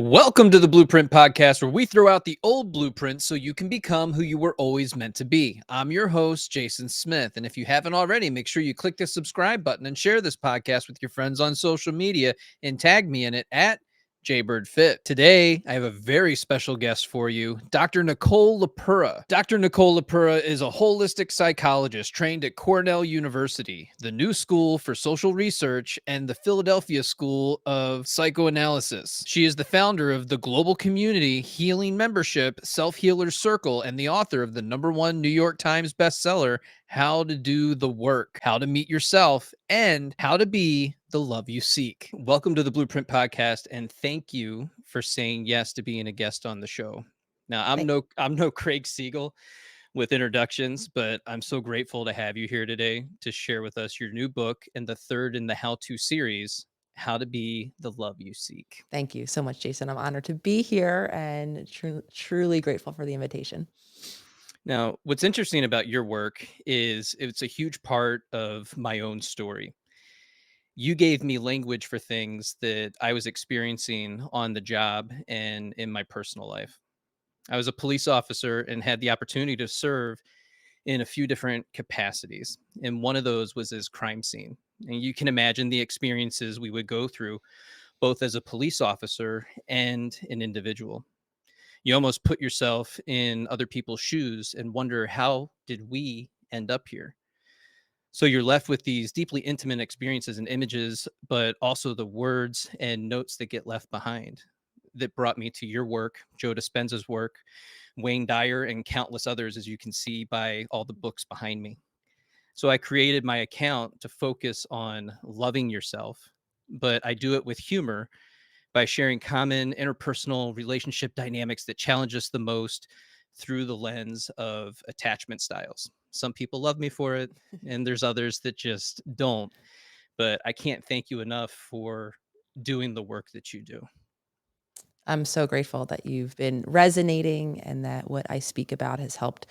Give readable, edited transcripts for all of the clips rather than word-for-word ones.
Welcome to the Blueprint Podcast, where we throw out the old blueprints so you can become who you were always meant to be. I'm your host, Jason Smith. And if you haven't already, make sure you click the subscribe button and share this podcast with your friends on social media and tag me in it at JBirdFit. Today, I have a very special guest for you, Dr. Nicole LePera. Dr. Nicole LePera is a holistic psychologist trained at Cornell University, the New School for Social Research, and the Philadelphia School of Psychoanalysis. She is the founder of the global community healing membership, Self Healers Circle, and the author of the #1 New York Times bestseller, How to Do the Work, How to Meet Yourself, and How to Be the Love You Seek. Welcome to the Blueprint Podcast, and thank you for saying yes to being a guest on the show. Now, Thank I'm no Craig Siegel with introductions, but I'm so grateful to have you here today to share with us your new book and the third in the How To series, How to Be the Love You Seek. thank you so much, Jason. I'm honored to be here and truly grateful for the invitation. Now, what's interesting about your work is it's a huge part of my own story. You gave me language for things that I was experiencing on the job and in my personal life. I was a police officer and had the opportunity to serve in a few different capacities. And one of those was as crime scene. And you can imagine the experiences we would go through, both as a police officer and an individual. You almost put yourself in other people's shoes and wonder, how did we end up here? So you're left with these deeply intimate experiences and images, but also the words and notes that get left behind that brought me to your work, Joe Dispenza's work, Wayne Dyer, and countless others, as you can see by all the books behind me. So I created my account to focus on loving yourself, but I do it with humor by sharing common interpersonal relationship dynamics that challenge us the most through the lens of attachment styles. Some people love me for it, and there's others that just don't. But I can't thank you enough for doing the work that you do. I'm so grateful that you've been resonating and that what I speak about has helped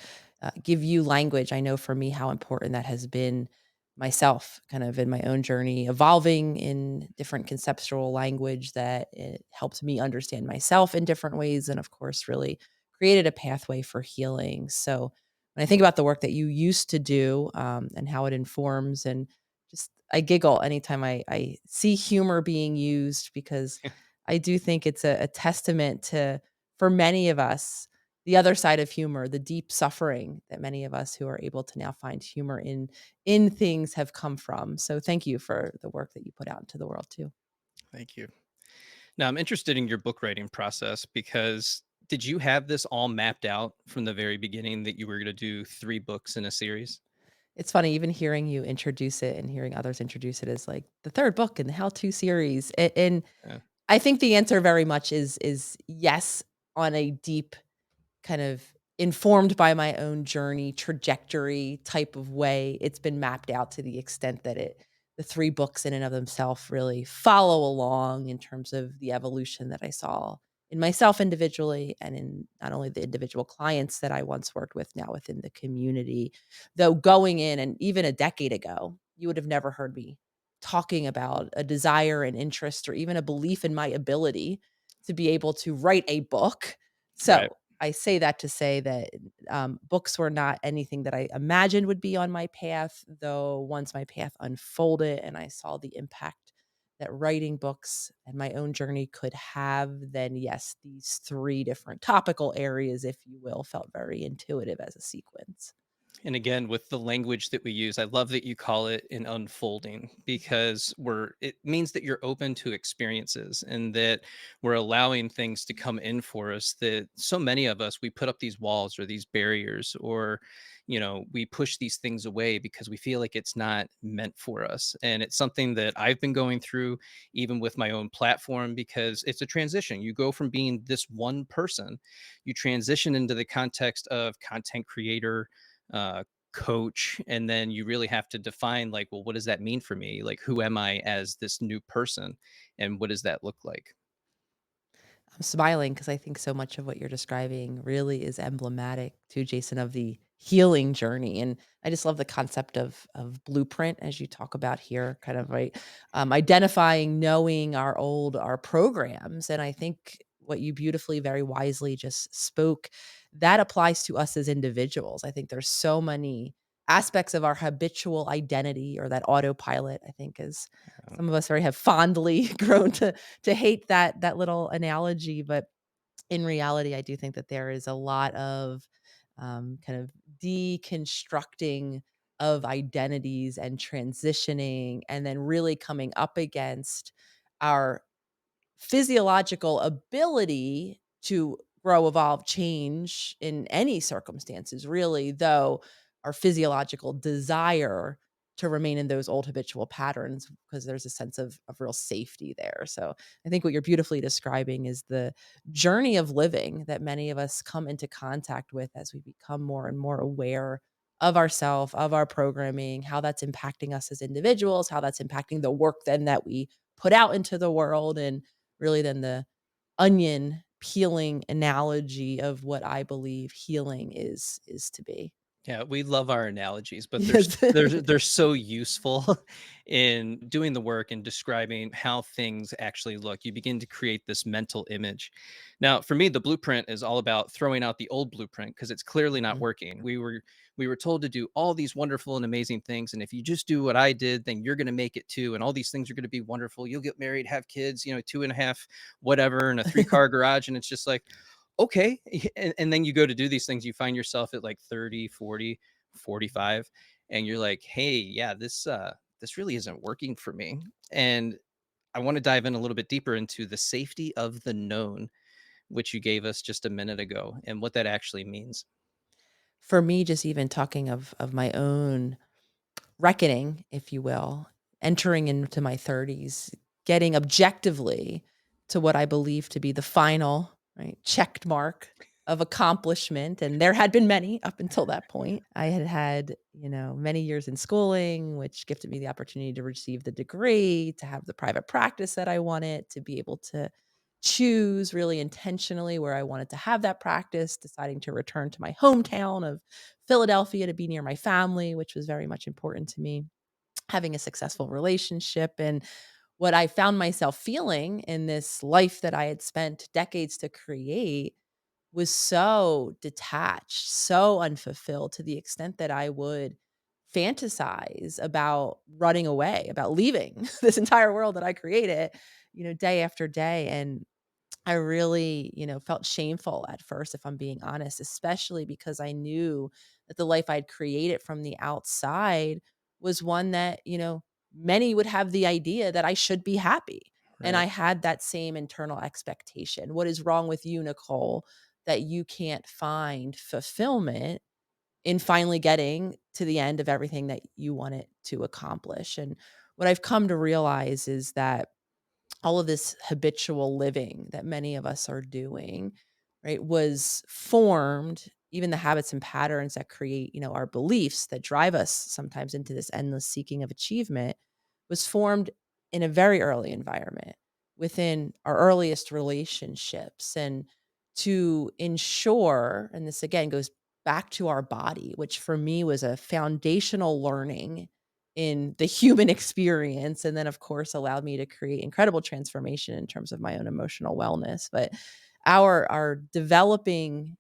give you language. I know for me how important that has been myself, kind of in my own journey, evolving in different conceptual language that it helped me understand myself in different ways. And of course, really created a pathway for healing. So when I think about the work that you used to do and how it informs, and just I giggle anytime I see humor being used because I do think it's a testament to, for many of us, the other side of humor, the deep suffering that many of us who are able to now find humor in things have come from. So thank you for the work that you put out into the world too. Thank you. Now, I'm interested in your book writing process because did you have this all mapped out from the very beginning that you were going to do 3 books in a series? It's funny even hearing you introduce it and hearing others introduce it as like the third book in the How To series. And Yeah. I think the answer very much is yes, on a deep kind of informed by my own journey, trajectory type of way. It's been mapped out to the extent that the 3 books in and of themselves really follow along in terms of the evolution that I saw in myself individually and in not only the individual clients that I once worked with, now within the community. Though going in and even a decade ago, you would have never heard me talking about a desire and interest or even a belief in my ability to be able to write a book. Right. So I say that to say that books were not anything that I imagined would be on my path, though once my path unfolded and I saw the impact that writing books and my own journey could have, then yes, these 3 different topical areas, if you will, felt very intuitive as a sequence. And again, with the language that we use, I love that you call it an unfolding because it means that you're open to experiences and that we're allowing things to come in for us that so many of us, we put up these walls or these barriers, or we push these things away because we feel like it's not meant for us. And it's something that I've been going through even with my own platform, because it's a transition. You go from being this one person, you transition into the context of content creator, uh, coach, and then you really have to define, like, well, what does that mean for me? Like, who am I as this new person, and what does that look like? I'm smiling because I think so much of what you're describing really is emblematic to Jason of the healing journey. And I just love the concept of blueprint as you talk about here, kind of right. Identifying, knowing our programs. And I think what you beautifully, very wisely just spoke, that applies to us as individuals. I think there's so many aspects of our habitual identity or that autopilot, I think, as some of us very have fondly grown to hate that little analogy, but in reality, I do think that there is a lot of kind of deconstructing of identities and transitioning, and then really coming up against our physiological ability to grow, evolve, change in any circumstances, really, though our physiological desire to remain in those old habitual patterns because there's a sense of real safety there. So I think what you're beautifully describing is the journey of living that many of us come into contact with as we become more and more aware of ourself, of our programming, how that's impacting us as individuals, how that's impacting the work then that we put out into the world, and really then the onion peeling analogy of what I believe healing is to be. Yeah, we love our analogies, but Yes. they're so useful in doing the work and describing how things actually look. You begin to create this mental image. Now, for me, the blueprint is all about throwing out the old blueprint because it's clearly not Mhm. working. We were told to do all these wonderful and amazing things, and if you just do what I did, then you're going to make it too, and all these things are going to be wonderful. You'll get married, have kids, two and a half, whatever, and a three-car garage, and it's just like, okay. And then you go to do these things, you find yourself at like 30, 40, 45, and you're like, hey, yeah, this really isn't working for me. And I want to dive in a little bit deeper into the safety of the known, which you gave us just a minute ago, and what that actually means. For me, just even talking of my own reckoning, if you will, entering into my 30s, getting objectively to what I believe to be the final, right, checked mark of accomplishment. And there had been many up until that point. I had had, many years in schooling, which gifted me the opportunity to receive the degree, to have the private practice that I wanted, to be able to choose really intentionally where I wanted to have that practice, deciding to return to my hometown of Philadelphia to be near my family, which was very much important to me, having a successful relationship. And what I found myself feeling in this life that I had spent decades to create was so detached, so unfulfilled to the extent that I would fantasize about running away, about leaving this entire world that I created, day after day. And I really, felt shameful at first, if I'm being honest, especially because I knew that the life I'd created from the outside was one that, many would have the idea that I should be happy. And I Right. had that same internal expectation. What is wrong with you, Nicole, that you can't find fulfillment in finally getting to the end of everything that you wanted to accomplish? And what I've come to realize is that all of this habitual living that many of us are doing, right, was formed, even the habits and patterns that create, our beliefs that drive us sometimes into this endless seeking of achievement, was formed in a very early environment within our earliest relationships. And to ensure, and this again goes back to our body, which for me was a foundational learning in the human experience, and then, of course, allowed me to create incredible transformation in terms of my own emotional wellness. But our developing,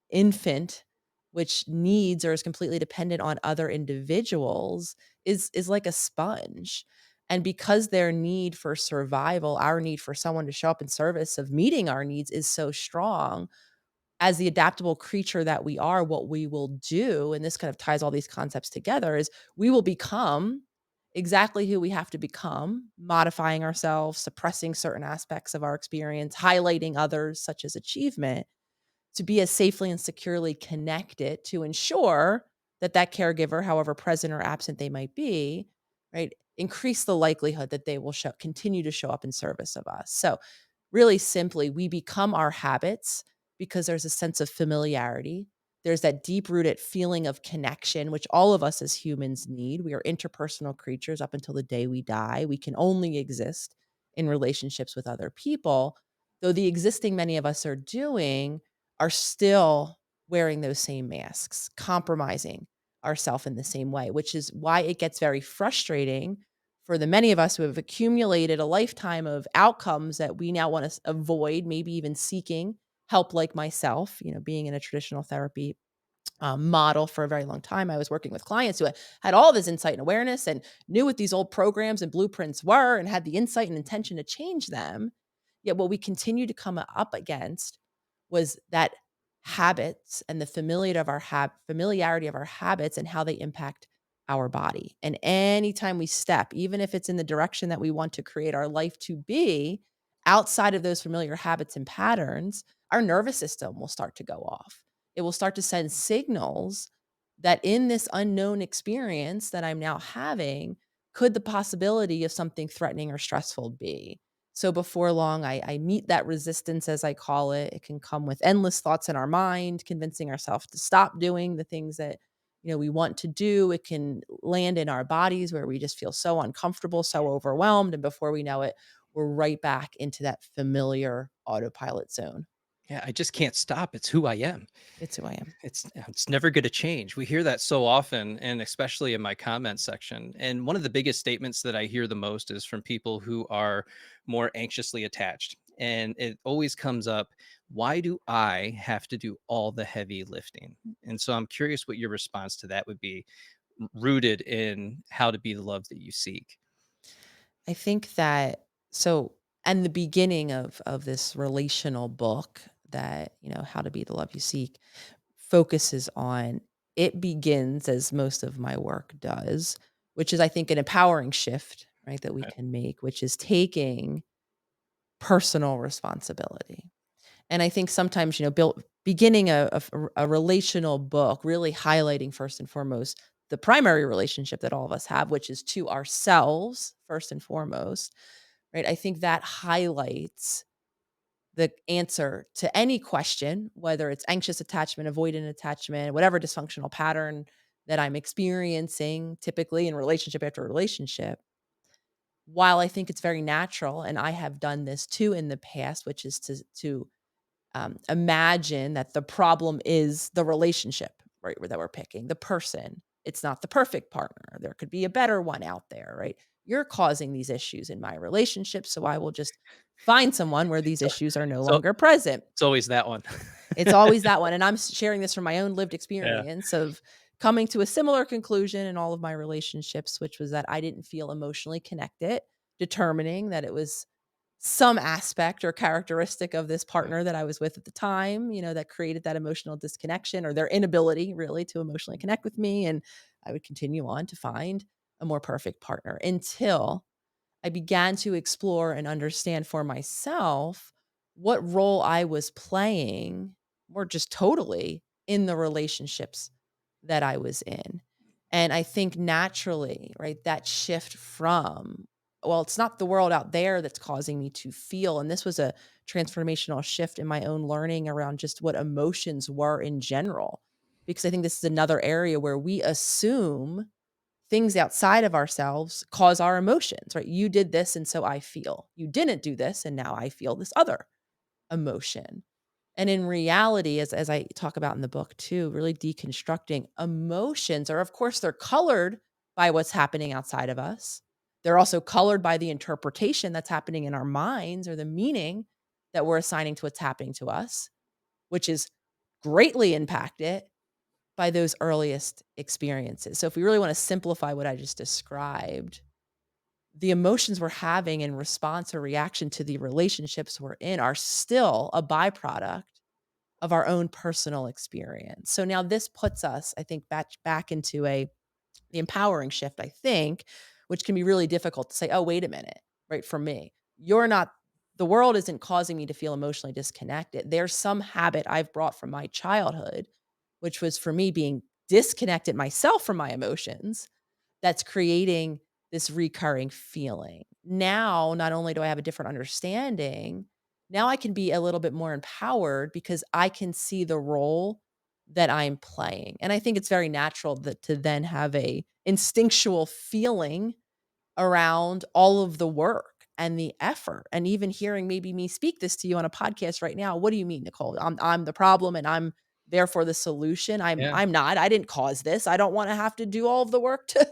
infant, which needs or is completely dependent on other individuals, is like a sponge. And because their need for survival, our need for someone to show up in service of meeting our needs is so strong, as the adaptable creature that we are, what we will do, and this kind of ties all these concepts together, is we will become exactly who we have to become, modifying ourselves, suppressing certain aspects of our experience, highlighting others, such as achievement, to be as safely and securely connected to ensure that that caregiver, however present or absent they might be, right, increase the likelihood that they will continue to show up in service of us. So really simply, we become our habits because there's a sense of familiarity. There's that deep rooted feeling of connection, which all of us as humans need. We are interpersonal creatures up until the day we die. We can only exist in relationships with other people, though the existing many of us are doing are still wearing those same masks, compromising ourselves in the same way, which is why it gets very frustrating for the many of us who have accumulated a lifetime of outcomes that we now want to avoid, maybe even seeking help, like myself, being in a traditional therapy model for a very long time. I was working with clients who had all this insight and awareness and knew what these old programs and blueprints were and had the insight and intention to change them. Yet what we continue to come up against was that habits and the familiarity of our habits and how they impact our body. And anytime we step, even if it's in the direction that we want to create our life to be, outside of those familiar habits and patterns, our nervous system will start to go off. It will start to send signals that in this unknown experience that I'm now having, could the possibility of something threatening or stressful be? So before long, I meet that resistance, as I call it. It can come with endless thoughts in our mind, convincing ourselves to stop doing the things that we want to do. It can land in our bodies where we just feel so uncomfortable, so overwhelmed, and before we know it, we're right back into that familiar autopilot zone. Yeah, I just can't stop. It's who I am. It's who I am. It's never going to change. We hear that so often, and especially in my comment section. And one of the biggest statements that I hear the most is from people who are more anxiously attached. And it always comes up, why do I have to do all the heavy lifting? And so I'm curious what your response to that would be, rooted in how to be the love that you seek. I think that so and the beginning of this relational book that, How to Be the Love You Seek focuses on, it begins as most of my work does, which is I think an empowering shift, right, that we Okay. can make, which is taking personal responsibility. And I think sometimes, built beginning a relational book, really highlighting first and foremost the primary relationship that all of us have, which is to ourselves first and foremost, right? I think that highlights the answer to any question, whether it's anxious attachment, avoidant attachment, whatever dysfunctional pattern that I'm experiencing typically in relationship after relationship. While I think it's very natural, and I have done this too in the past, which is to imagine that the problem is the relationship, right, that we're picking, the person. It's not the perfect partner. There could be a better one out there, right? You're causing these issues in my relationship, so I will just find someone where these So, issues are no so longer present. it's always that one. It's always that one, and I'm sharing this from my own lived Yeah. experience of coming to a similar conclusion in all of my relationships, which was that I didn't feel emotionally connected, determining that it was some aspect or characteristic of this partner that I was with at the time, that created that emotional disconnection or their inability really to emotionally connect with me, and I would continue on to find a more perfect partner until I began to explore and understand for myself what role I was playing, or just totally in the relationships that I was in. And I think naturally, right, that shift from, well, it's not the world out there that's causing me to feel. And this was a transformational shift in my own learning around just what emotions were in general. Because I think this is another area where we assume things outside of ourselves cause our emotions, right? You did this, and so I feel. You didn't do this, and now I feel this other emotion. And in reality, as I talk about in the book too, really deconstructing emotions are, of course, they're colored by what's happening outside of us. They're also colored by the interpretation that's happening in our minds or the meaning that we're assigning to what's happening to us, which is greatly impacted by those earliest experiences. So if we really want to simplify what I just described, the emotions we're having in response or reaction to the relationships we're in are still a byproduct of our own personal experience. So now this puts us, I think, back into the empowering shift, I think, which can be really difficult to say, oh, wait a minute, right? For me, you're not, the world isn't causing me to feel emotionally disconnected. There's some habit I've brought from my childhood, which was for me being disconnected myself from my emotions, that's creating this recurring feeling. Now, not only do I have a different understanding, now I can be a little bit more empowered because I can see the role that I'm playing. And I think it's very natural that to then have a instinctual feeling around all of the work and the effort. And even hearing maybe me speak this to you on a podcast right now. What do you mean, Nicole? I'm the problem and I'm therefore the solution. I'm Yeah. I'm not. I didn't cause this. I don't want to have to do all of the work to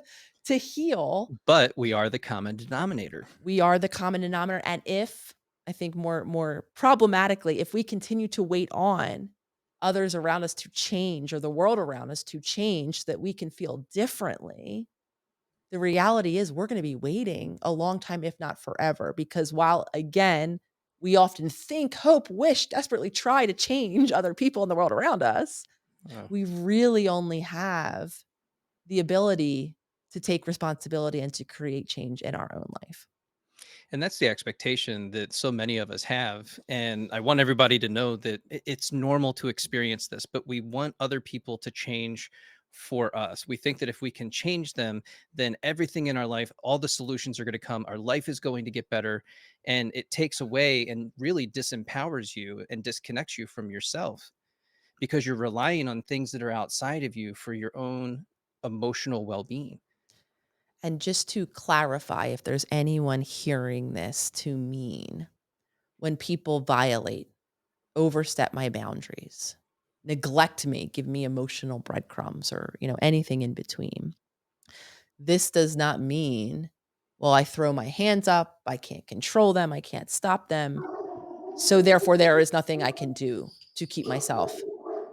to heal. But we are the common denominator. We are the common denominator, and if I think more problematically, if we continue to wait on others around us to change or the world around us to change so that we can feel differently, the reality is we're gonna be waiting a long time, if not forever, because while, again, we often think, hope, wish, desperately try to change other people in the world around us, Oh. we really only have the ability to take responsibility and to create change in our own life. And that's the expectation that so many of us have. And I want everybody to know that it's normal to experience this, but we want other people to change for us. We think that if we can change them, then everything in our life, all the solutions are going to come. Our life is going to get better. And it takes away and really disempowers you and disconnects you from yourself because you're relying on things that are outside of you for your own emotional well being. And just to clarify, if there's anyone hearing this to mean, when people violate, overstep my boundaries, neglect me, give me emotional breadcrumbs or, anything in between, this does not mean, well, I throw my hands up, I can't control them, I can't stop them. So therefore, there is nothing I can do to keep myself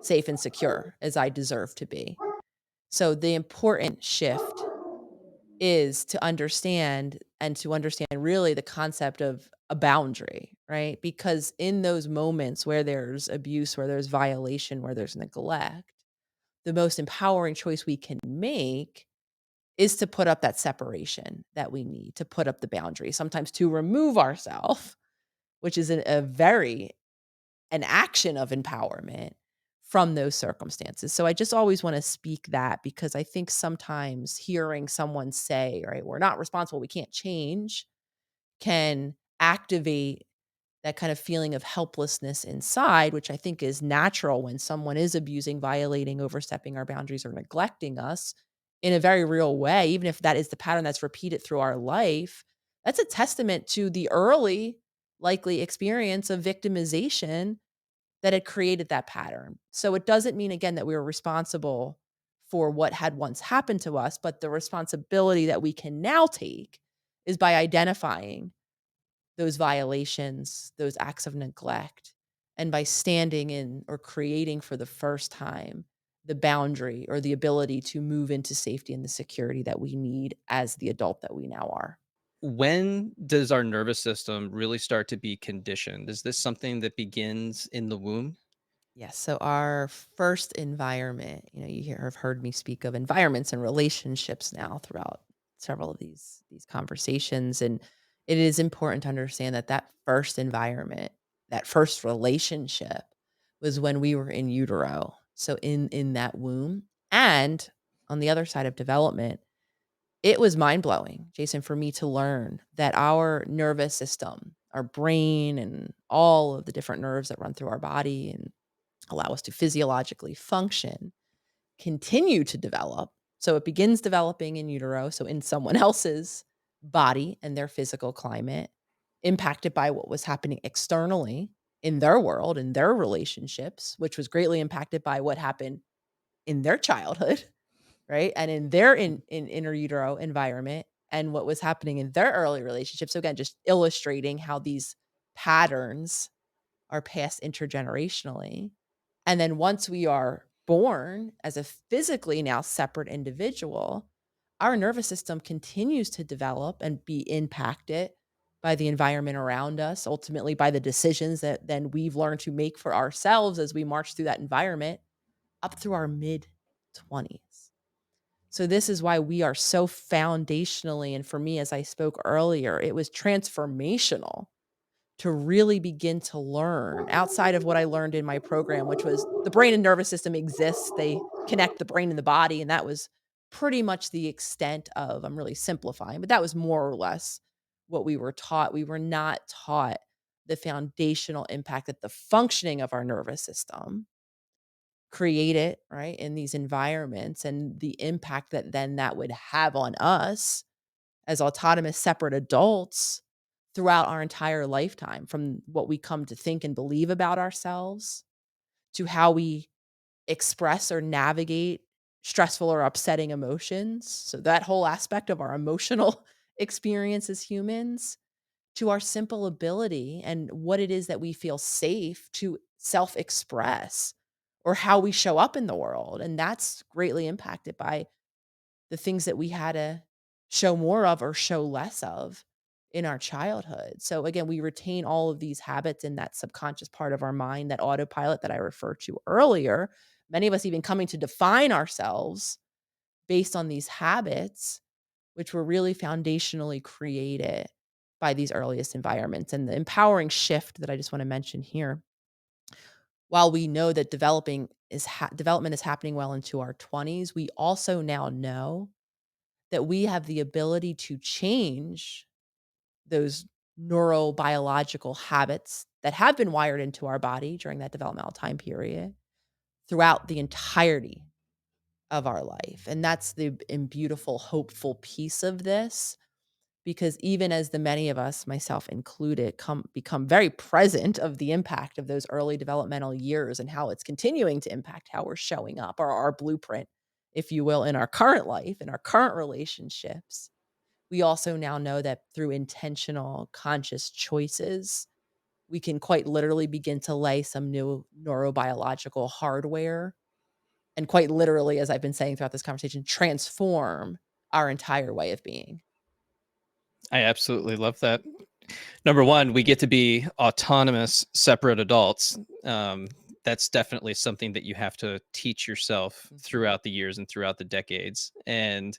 safe and secure as I deserve to be. So the important shift is to understand and to understand really the concept of a boundary, right? Because in those moments where there's abuse, where there's violation, where there's neglect, the most empowering choice we can make is to put up that separation that we need, to put up the boundary, sometimes to remove ourselves, which is a very an action of empowerment from those circumstances. So I just always want to speak that because I think sometimes hearing someone say, right, we're not responsible, we can't change, can activate that kind of feeling of helplessness inside, which I think is natural when someone is abusing, violating, overstepping our boundaries, or neglecting us in a very real way, even if that is the pattern that's repeated through our life. That's a testament to the early likely experience of victimization that had created that pattern. So it doesn't mean again that we were responsible for what had once happened to us, but the responsibility that we can now take is by identifying those violations, those acts of neglect, and by standing in or creating for the first time the boundary or the ability to move into safety and the security that we need as the adult that we now are. When does our nervous system really start to be conditioned? Is this something that begins in the womb? Yes. So our first environment, have heard me speak of environments and relationships now throughout several of these conversations, and it is important to understand that that first environment, that first relationship, was when we were in utero. So in that womb, and on the other side of development, it was mind blowing, Jason, for me to learn that our nervous system, our brain, and all of the different nerves that run through our body and allow us to physiologically function, continue to develop. So it begins developing in utero, so in someone else's body and their physical climate, impacted by what was happening externally in their world, in their relationships, which was greatly impacted by what happened in their childhood, right? And in their in inner utero environment and what was happening in their early relationships. So again, just illustrating how these patterns are passed intergenerationally. And then once we are born as a physically now separate individual, our nervous system continues to develop and be impacted by the environment around us, ultimately by the decisions that then we've learned to make for ourselves as we march through that environment up through our mid 20s. So this is why we are so foundationally, and for me, as I spoke earlier, it was transformational to really begin to learn outside of what I learned in my program, which was the brain and nervous system exists. They connect the brain and the body. And that was pretty much the extent of, I'm really simplifying, but that was more or less what we were taught. We were not taught the foundational impact that the functioning of our nervous system created, right, in these environments and the impact that then that would have on us as autonomous separate adults throughout our entire lifetime, from what we come to think and believe about ourselves to how we express or navigate stressful or upsetting emotions. So that whole aspect of our emotional experience as humans to our simple ability and what it is that we feel safe to self-express or how we show up in the world. And that's greatly impacted by the things that we had to show more of or show less of in our childhood. So again, we retain all of these habits in that subconscious part of our mind, that autopilot that I referred to earlier. Many of us even coming to define ourselves based on these habits, which were really foundationally created by these earliest environments. And the empowering shift that I just want to mention here, while we know that development is happening well into our 20s, we also now know that we have the ability to change those neurobiological habits that have been wired into our body during that developmental time period throughout the entirety of our life. And that's the beautiful, hopeful piece of this, because even as the many of us, myself included, become very present of the impact of those early developmental years and how it's continuing to impact how we're showing up, or our blueprint, if you will, in our current life, in our current relationships, we also now know that through intentional, conscious choices, we can quite literally begin to lay some new neurobiological hardware and quite literally, as I've been saying throughout this conversation, transform our entire way of being. I absolutely love that. Number one, we get to be autonomous, separate adults. That's definitely something that you have to teach yourself Mhm. throughout the years and throughout the decades. And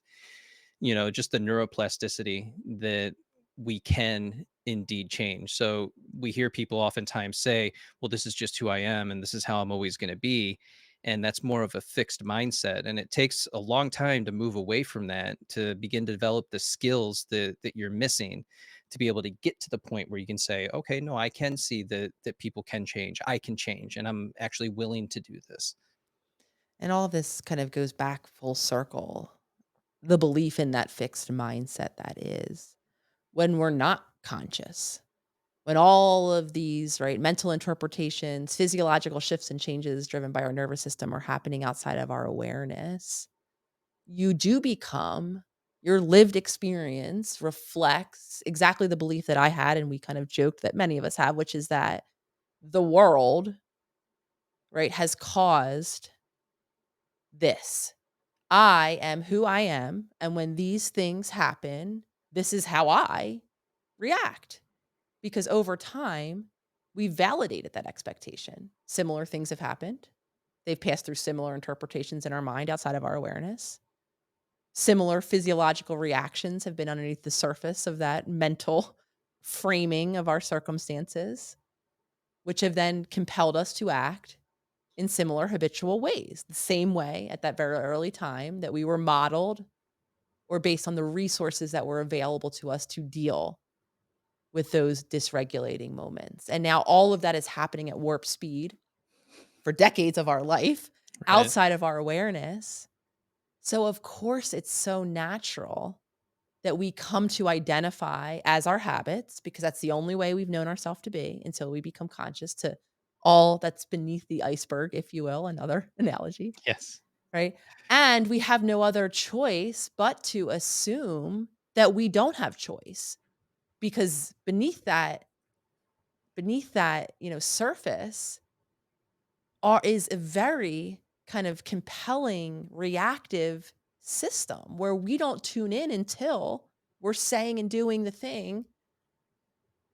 just the neuroplasticity that we can indeed change. So we hear people oftentimes say, well, this is just who I am and this is how I'm always going to be. And that's more of a fixed mindset. And it takes a long time to move away from that to begin to develop the skills that you're missing to be able to get to the point where you can say, okay, no, I can see that people can change. I can change. And I'm actually willing to do this. And all of this kind of goes back full circle. The belief in that fixed mindset that is when we're not conscious, when all of these, right, mental interpretations, physiological shifts and changes driven by our nervous system are happening outside of our awareness, you do become your lived experience reflects exactly the belief that I had. And we kind of joked that many of us have, which is that the world, right, has caused this. I am who I am. And when these things happen, this is how I react. Because over time, we validated that expectation. Similar things have happened. They've passed through similar interpretations in our mind outside of our awareness. Similar physiological reactions have been underneath the surface of that mental framing of our circumstances, which have then compelled us to act in similar habitual ways, the same way at that very early time that we were modeled or based on the resources that were available to us to deal with those dysregulating moments. And now all of that is happening at warp speed for decades of our life Right. outside of our awareness. So, of course, it's so natural that we come to identify as our habits, because that's the only way we've known ourselves to be until we become conscious to all that's beneath the iceberg, if you will, another analogy, Yes. right? And we have no other choice but to assume that we don't have choice, because beneath that, surface is a very kind of compelling reactive system where we don't tune in until we're saying and doing the thing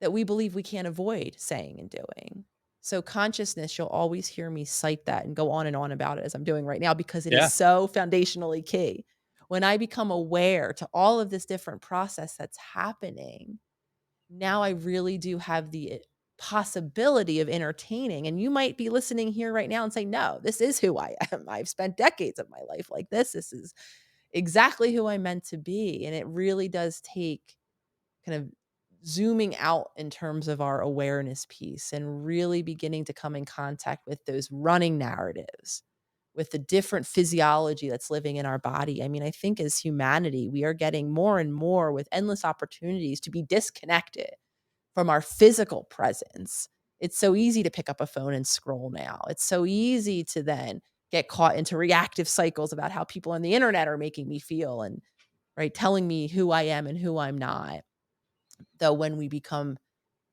that we believe we can't avoid saying and doing. So consciousness, you'll always hear me cite that and go on and on about it as I'm doing right now, because it is Yeah. so foundationally key. When I become aware to all of this different process that's happening, now I really do have the possibility of entertaining. And you might be listening here right now and say, no, this is who I am. I've spent decades of my life like this. This is exactly who I'm meant to be. And it really does take kind of zooming out in terms of our awareness piece and really beginning to come in contact with those running narratives, with the different physiology that's living in our body. I mean, I think as humanity, we are getting more and more with endless opportunities to be disconnected from our physical presence. It's so easy to pick up a phone and scroll now. It's so easy to then get caught into reactive cycles about how people on the internet are making me feel and right telling me who I am and who I'm not. Though when we become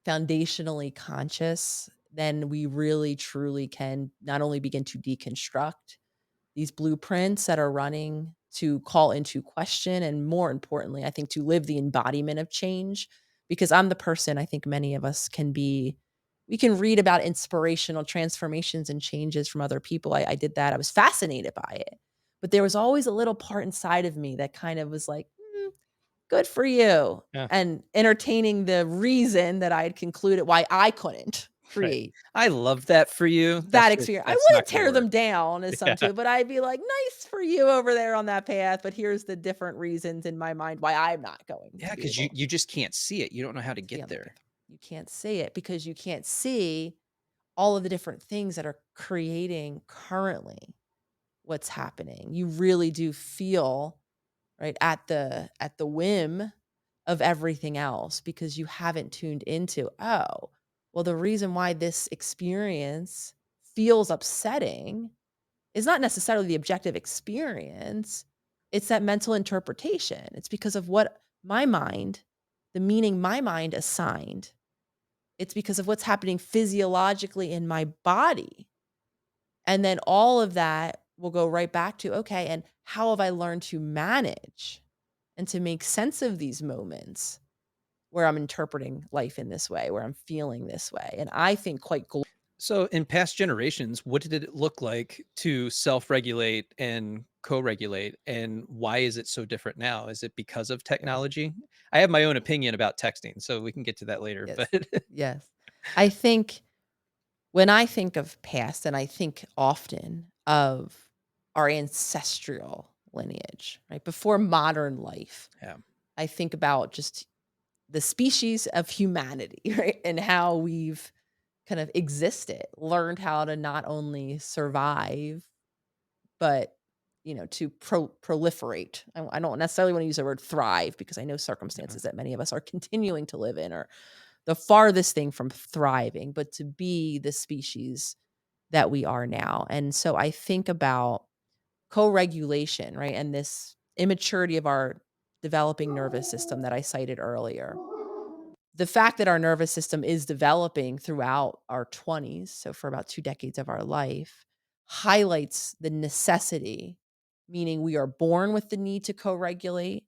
foundationally conscious, then we really truly can not only begin to deconstruct these blueprints that are running to call into question and more importantly, I think to live the embodiment of change because I'm the person I think many of us can be we can read about inspirational transformations and changes from other people. I did that. I was fascinated by it. But there was always a little part inside of me that kind of was like, good for you. Yeah, And entertaining the reason that I had concluded why I couldn't right. create I love that for you. that experience. I That's not wouldn't gonna tear work. them down as some Yeah. too, but I'd be like, "Nice for you over there on that path, but here's the different reasons in my mind why I'm not going Yeah, to be because you able you just can't see it. You don't know how to to be get on that there. path." You can't see it because you can't see all of the different things that are creating currently what's happening. You really do feel, right, at the whim of everything else because you haven't tuned into, "Oh, well, the reason why this experience feels upsetting is not necessarily the objective experience. It's that mental interpretation. It's because of what my mind, the meaning my mind assigned. It's because of what's happening physiologically in my body. And then all of that will go right back to, okay, and how have I learned to manage and to make sense of these moments where I'm interpreting life in this way, where I'm feeling this way? And I think quite So, in past generations, what did it look like to self-regulate and co-regulate, and why is it so different now? Is it because of technology? I have my own opinion about texting, so we can get to that later, but yes, yes. I think when I think of past, and I think often of our ancestral lineage, right? Before modern life, yeah. I think about just the species of humanity, right? And how we've kind of existed, learned how to not only survive, but to proliferate. I don't necessarily want to use the word thrive because I know Yeah. circumstances that many of us are continuing to live in are the farthest thing from thriving, but to be the species that we are now. And so I think about co-regulation, right? And this immaturity of our developing nervous system that I cited earlier. The fact that our nervous system is developing throughout our 20s, so for about 2 decades of our life, highlights the necessity, meaning we are born with the need to co-regulate.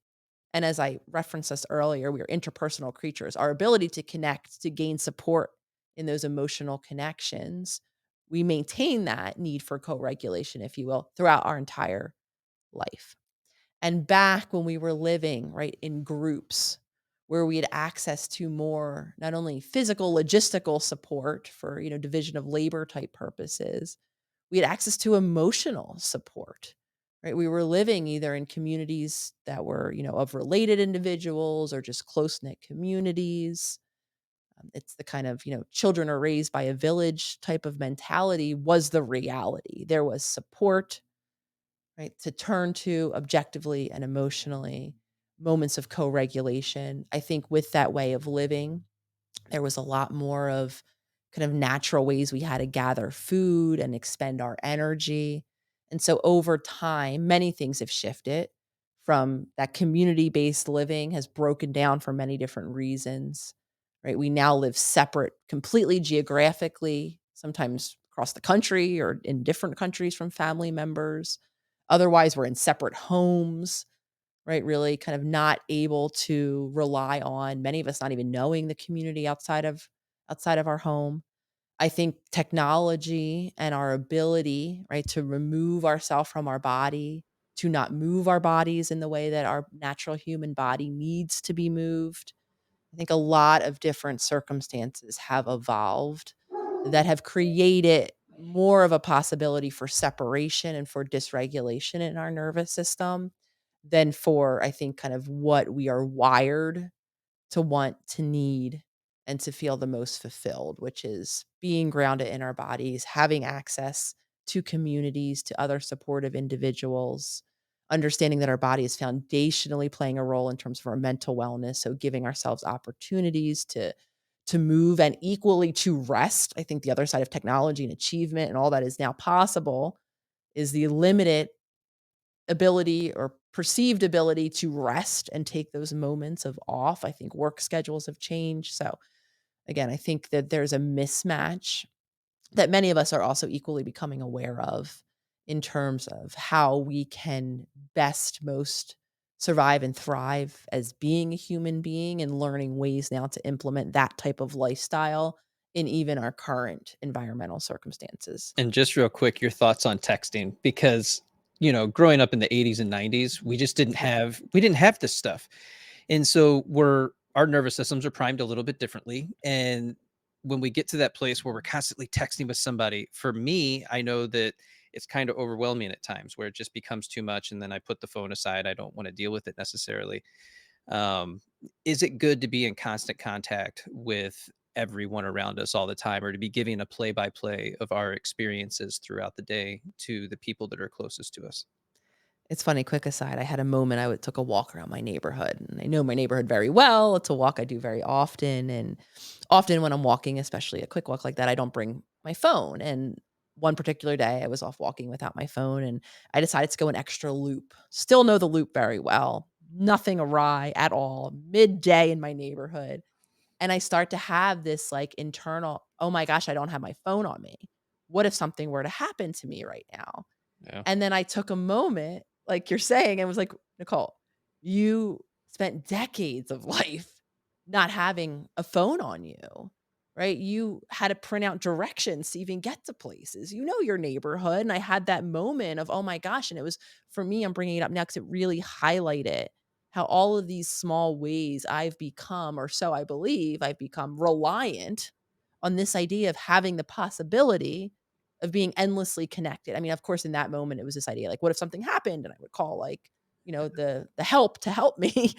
And as I referenced this earlier, we are interpersonal creatures. Our ability to connect, to gain support in those emotional connections, we maintain that need for co regulation, if you will, throughout our entire life. And back when we were living, right, in groups where we had access to more, not only physical, logistical support for, division of labor type purposes, we had access to emotional support, right? We were living either in communities that were, of related individuals or just close knit communities. It's the kind of, children are raised by a village type of mentality was the reality. There was support, right, to turn to objectively and emotionally, moments of co regulation. I think with that way of living, there was a lot more of kind of natural ways we had to gather food and expend our energy. And so over time, many things have shifted from that community based living has broken down for many different reasons, right? We now live separate, completely geographically, sometimes across the country or in different countries from family members. Otherwise, we're in separate homes, right? Really kind of not able to rely on many of us not even knowing the community outside of our home. I think technology and our ability, right, to remove ourselves from our body, to not move our bodies in the way that our natural human body needs to be moved. I think a lot of different circumstances have evolved that have created more of a possibility for separation and for dysregulation in our nervous system than for, I think, kind of what we are wired to want, to need, and to feel the most fulfilled, which is being grounded in our bodies, having access to communities, to other supportive individuals, understanding that our body is foundationally playing a role in terms of our mental wellness. So giving ourselves opportunities to move and equally to rest. I think the other side of technology and achievement and all that is now possible is the limited ability or perceived ability to rest and take those moments of off. I think work schedules have changed. So, again, I think that there's a mismatch that many of us are also equally becoming aware of in terms of how we can best most survive and thrive as being a human being and learning ways now to implement that type of lifestyle in even our current environmental circumstances. And just real quick, your thoughts on texting because, growing up in the 80s and 90s, Yeah. we didn't have this stuff. And so our nervous systems are primed a little bit differently. And when we get to that place where we're constantly texting with somebody, for me, I know that it's kind of overwhelming at times where it just becomes too much. And then I put the phone aside. I don't want to deal with it necessarily. Um, is it good to be in constant contact with everyone around us all the time or to be giving a play by play of our experiences throughout the day to the people that are closest to us? It's funny, quick aside, I had a moment took a walk around my neighborhood, and I know my neighborhood very well. It's a walk I do very often, and often when I'm walking, especially a quick walk like that, I don't bring my phone, and one particular day, I was off walking without my phone, and I decided to go an extra loop. Still know the loop very well, nothing awry at all, midday in my neighborhood, and I start to have this, like, internal, "Oh my gosh, I don't have my phone on me. What if something were to happen to me right now?" Yeah. And then I took a moment, like you're saying, and was like, "Nicole, you spent decades of life not having a phone on you, right? You had to print out directions to even get to places. You know your neighborhood." And I had that moment of, "Oh my gosh." And it was, for me, I'm bringing it up now because it really highlighted how all of these small ways I've become, or so I believe, I've become reliant on this idea of having the possibility of being endlessly connected. I mean, of course, in that moment, it was this idea like, what if something happened? And I would call, like, the help to help me.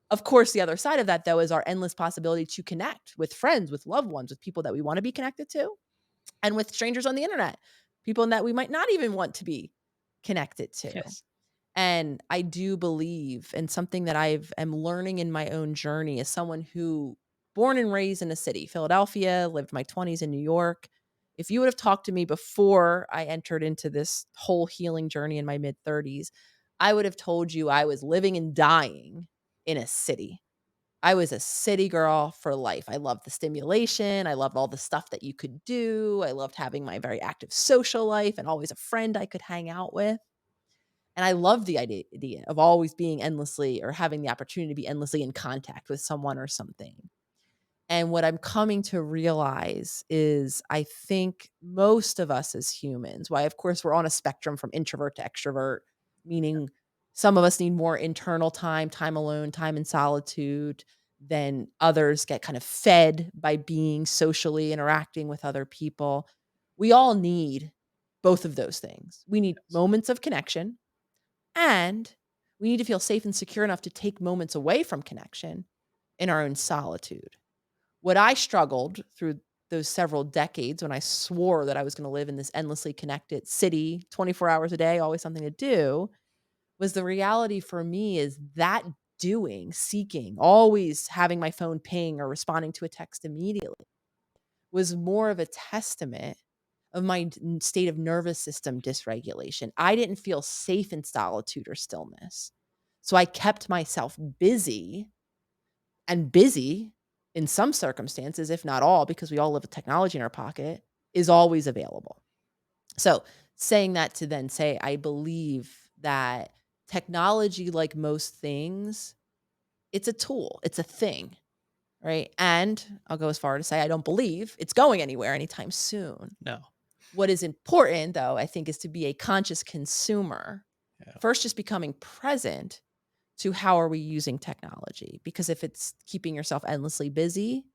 Of course, the other side of that, though, is our endless possibility to connect with friends, with loved ones, with people that we want to be connected to, and with strangers on the internet, people that we might not even want to be connected to. Yes. And I do believe, and something that am learning in my own journey as someone who born and raised in a city, Philadelphia, lived my 20s in New York. If you would have talked to me before I entered into this whole healing journey in my mid 30s, I would have told you I was living and dying in a city. I was a city girl for life. I loved the stimulation. I loved all the stuff that you could do. I loved having my very active social life and always a friend I could hang out with. And I love the idea of always being endlessly, or having the opportunity to be endlessly in contact with someone or something. And what I'm coming to realize is I think most of us as humans, why, of course, we're on a spectrum from introvert to extrovert, meaning some of us need more internal time, time alone, time in solitude, than others get kind of fed by being socially interacting with other people. We all need both of those things. We need Yes. moments of connection, and we need to feel safe and secure enough to take moments away from connection in our own solitude. What I struggled through those several decades when I swore that I was going to live in this endlessly connected city, 24 hours a day, always something to do, was the reality for me is that doing, seeking, always having my phone ping or responding to a text immediately was more of a testament of my state of nervous system dysregulation. I didn't feel safe in solitude or stillness. So I kept myself busy, and busy in some circumstances, if not all, because we all live with technology in our pocket, is always available. So, saying that to then say, I believe that technology, like most things, it's a tool, it's a thing, right? And I'll go as far to say, I don't believe it's going anywhere anytime soon. No. What is important, though, I think, is to be a conscious consumer. Yeah. First, just becoming present to how are we using technology? Because if it's keeping yourself endlessly busy,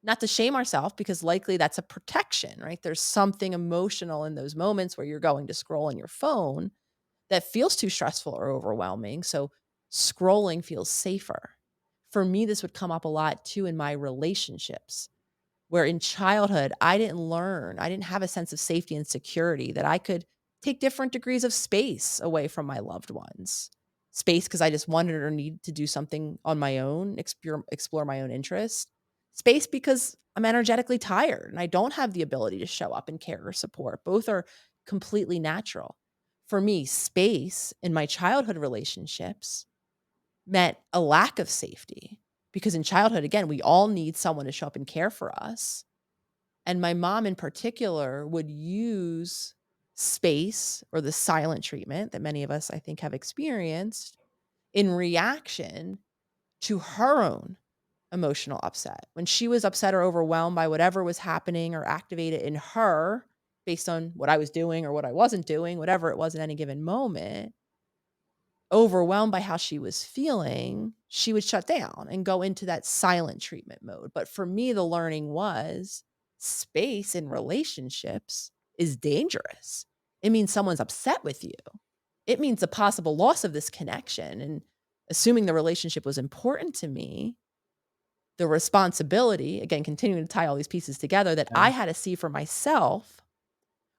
not to shame ourselves, because likely that's a protection, right? There's something emotional in those moments where you're going to scroll on your phone that feels too stressful or overwhelming. So scrolling feels safer. For me, this would come up a lot too in my relationships, where in childhood, I didn't have a sense of safety and security that I could take different degrees of space away from my loved ones. Space because I just wanted or needed to do something on my own, explore my own interests. Space because I'm energetically tired and I don't have the ability to show up and care or support. Both are completely natural. for me, space in my childhood relationships meant a lack of safety because in childhood, again, we all need someone to show up and care for us. And my mom in particular would use space or the silent treatment that many of us, I think, have experienced in reaction to her own emotional upset. When she was upset or overwhelmed by whatever was happening or activated in her based on what I was doing or what I wasn't doing, whatever it was at any given moment, overwhelmed by how she was feeling, she would shut down and go into that silent treatment mode. But for me, the learning was space in relationships is dangerous. It means someone's upset with you. It means the possible loss of this connection. And assuming the relationship was important to me, the responsibility, again, continuing to tie all these pieces together that Yeah. I had to see for myself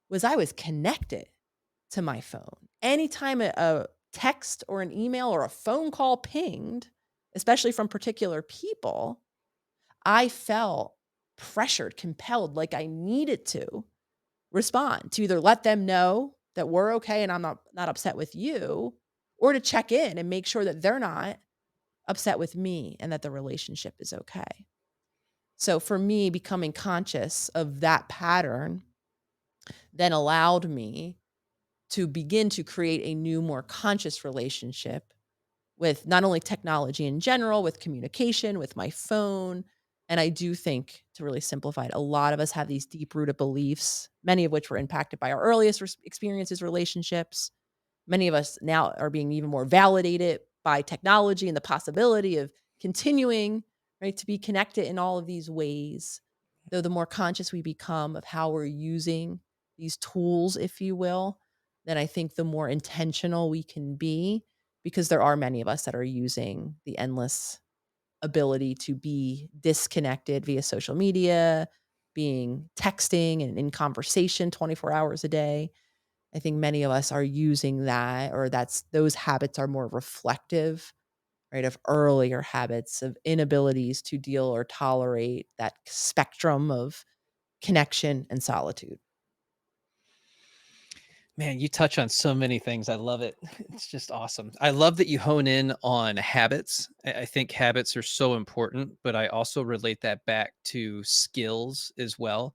was I was connected to my phone. Anytime a text or an email or a phone call pinged, especially from particular people, I felt pressured, compelled, like I needed to respond to either let them know that we're okay and I'm not upset with you, or to check in and make sure that they're not upset with me and that the relationship is okay. So for me, becoming conscious of that pattern then allowed me to begin to create a new, more conscious relationship with not only technology in general, with communication, with my phone. And I do think, to really simplify it, a lot of us have these deep rooted beliefs, many of which were impacted by our earliest experiences, relationships. Many of us now are being even more validated by technology and the possibility of continuing, right, to be connected in all of these ways. Though the more conscious we become of how we're using these tools, if you will, then I think the more intentional we can be because there are many of us that are using the endless ability to be disconnected via social media, being texting and in conversation 24 hours a day. I think many of us are using that, or those habits are more reflective, right, of earlier habits of inabilities to deal or tolerate that spectrum of connection and solitude. Man, you touch on so many things. I love it. It's just awesome. I love that you hone in on habits. I think habits are so important, but I also relate that back to skills as well,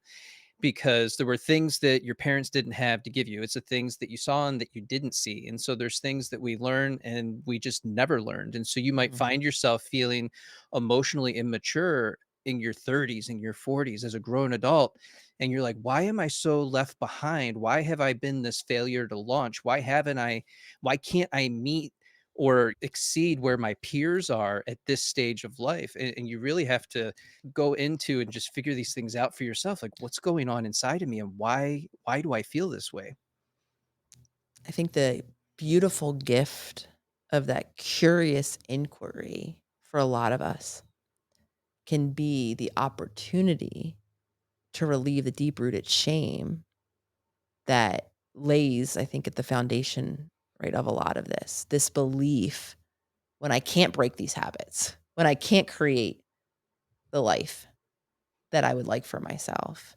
because there were things that your parents didn't have to give you. It's the things that you saw and that you didn't see. And so there's things that we learn and we just never learned. And so you might Mhm. find yourself feeling emotionally immature in your 30s and your 40s as a grown adult. And you're like, why am I so left behind? Why have I been this failure to launch? Why can't I meet or exceed where my peers are at this stage of life? And you really have to go into and just figure these things out for yourself, like what's going on inside of me and why do I feel this way? I think the beautiful gift of that curious inquiry for a lot of us can be the opportunity to relieve the deep rooted shame that lays, I think, at the foundation, right, of a lot of this belief when I can't break these habits, when I can't create the life that I would like for myself.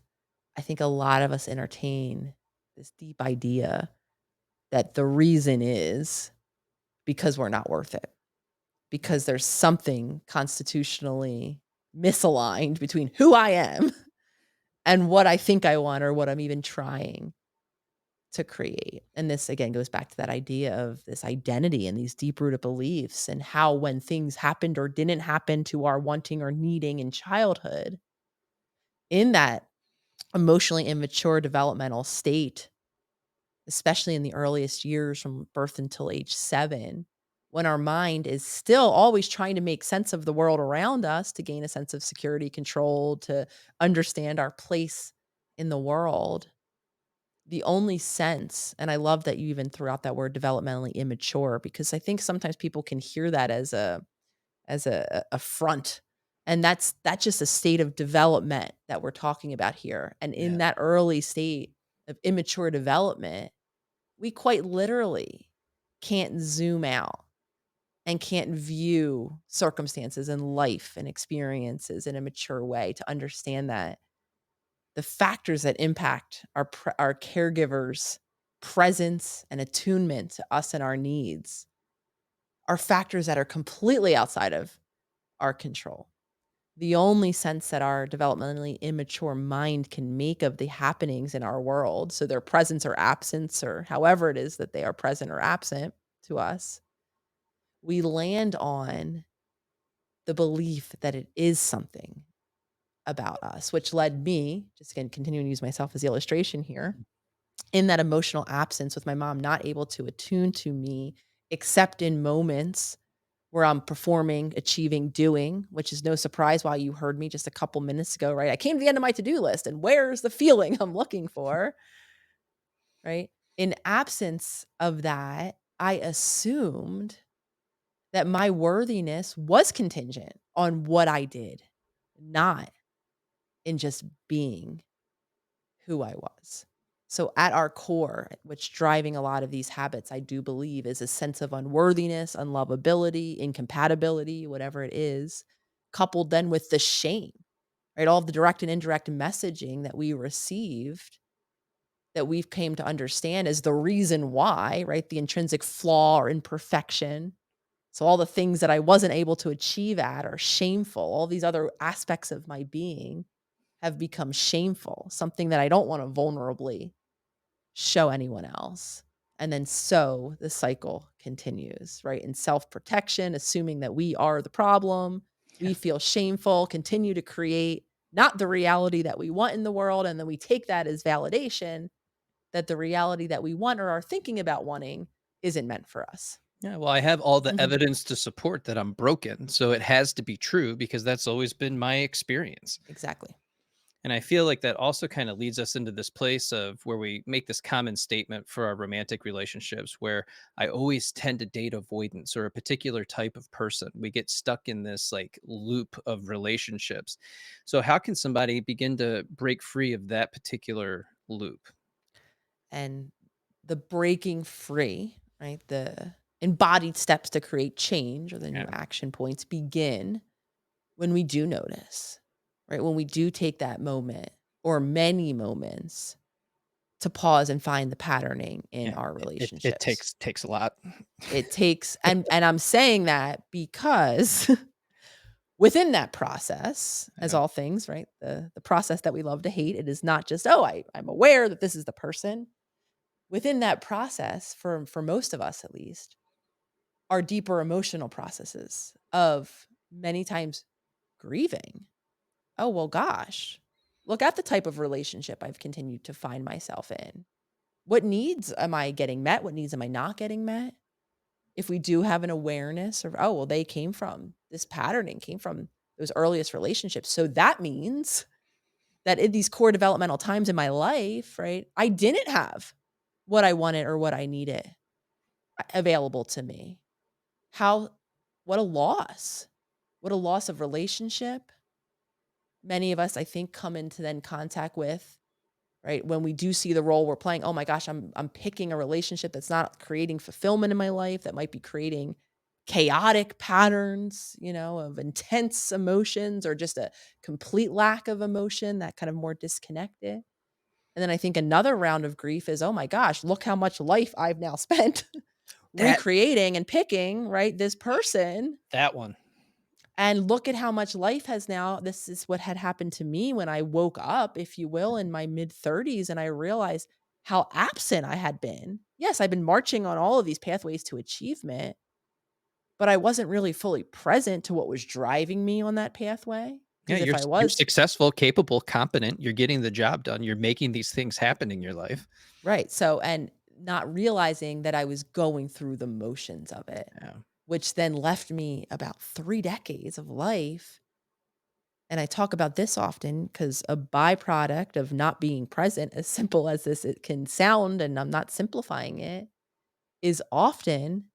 I think a lot of us entertain this deep idea that the reason is because we're not worth it, because there's something constitutionally misaligned between who I am and what I think I want or what I'm even trying to create. And this again goes back to that idea of this identity and these deep rooted beliefs and how when things happened or didn't happen to our wanting or needing in childhood, in that emotionally immature developmental state, especially in the earliest years from birth until age 7, when our mind is still always trying to make sense of the world around us to gain a sense of security, control, to understand our place in the world. The only sense, and I love that you even threw out that word developmentally immature, because I think sometimes people can hear that as a front, and that's just a state of development that we're talking about here. And in Yeah. that early state of immature development, we quite literally can't zoom out and can't view circumstances and life and experiences in a mature way to understand that the factors that impact our caregivers presence and attunement to us and our needs are factors that are completely outside of our control. The only sense that our developmentally immature mind can make of the happenings in our world, so their presence or absence, or however it is that they are present or absent to us, we land on the belief that it is something about us, which led me, just again, continuing to use myself as the illustration here, in that emotional absence with my mom not able to attune to me except in moments where I'm performing, achieving, doing, which is no surprise why you heard me just a couple minutes ago, right? I came to the end of my to-do list and where's the feeling I'm looking for, right? In absence of that, I assumed that my worthiness was contingent on what I did, not in just being who I was. So at our core, which driving a lot of these habits, I do believe is a sense of unworthiness, unlovability, incompatibility, whatever it is, coupled then with the shame, right? All of the direct and indirect messaging that we received that we've came to understand is the reason why, right? The intrinsic flaw or imperfection. So all the things that I wasn't able to achieve at are shameful. All these other aspects of my being have become shameful, something that I don't want to vulnerably show anyone else. And then so the cycle continues, right? In self protection, assuming that we are the problem, Yeah. we feel shameful, continue to create not the reality that we want in the world. And then we take that as validation that the reality that we want or are thinking about wanting isn't meant for us. Yeah, well, I have all the Mhm. evidence to support that I'm broken, so it has to be true because that's always been my experience. Exactly. And I feel like that also kind of leads us into this place of where we make this common statement for our romantic relationships where I always tend to date avoidance or a particular type of person. We get stuck in this like loop of relationships. So how can somebody begin to break free of that particular loop? And the breaking free, right? The embodied steps to create change or the new Yeah. action points begin when we do notice, right? When we do take that moment or many moments to pause and find the patterning in Yeah. our It relationships. takes a lot. It takes and I'm saying that because within that process, as Yeah. all things, right? The process that we love to hate, it is not just, oh, I'm aware that this is the person. Within that process, for most of us at least, are deeper emotional processes of many times grieving. Oh, well, gosh, look at the type of relationship I've continued to find myself in. What needs am I getting met? What needs am I not getting met? If we do have an awareness of, oh, well, they came from this patterning, came from those earliest relationships. So that means that in these core developmental times in my life, right, I didn't have what I wanted or what I needed available to me. How, what a loss. What a loss of relationship. Many of us, I think, come into then contact with, right? When we do see the role we're playing, oh my gosh, I'm picking a relationship that's not creating fulfillment in my life, that might be creating chaotic patterns, of intense emotions or just a complete lack of emotion, that kind of more disconnected. And then I think another round of grief is, oh my gosh, look how much life I've now spent That recreating and picking, right, this person. that one. And look at how much life has now. This is what had happened to me when I woke up, if you will, in my mid 30s. And I realized how absent I had been. Yes, I've been marching on all of these pathways to achievement, but I wasn't really fully present to what was driving me on that pathway. Yeah, Because if I you're was, successful, capable, competent, you're getting the job done, you're making these things happen in your life. right. So, and not realizing that I was going through the motions of it, Yeah. which then left me about 3 decades of life. And I talk about this often because a byproduct of not being present, as simple as this it can sound, and I'm not simplifying it, is often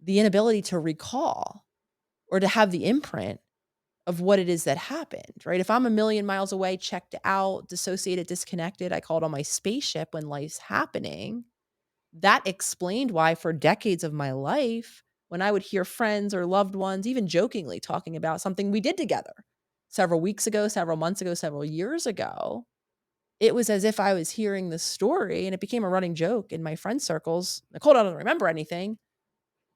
the inability to recall or to have the imprint of what it is that happened, right? If I'm a million miles away, checked out, dissociated, disconnected, I call it on my spaceship when life's happening. That explained why for decades of my life, when I would hear friends or loved ones, even jokingly talking about something we did together several weeks ago, several months ago, several years ago, it was as if I was hearing the story, and it became a running joke in my friend circles. Nicole doesn't remember anything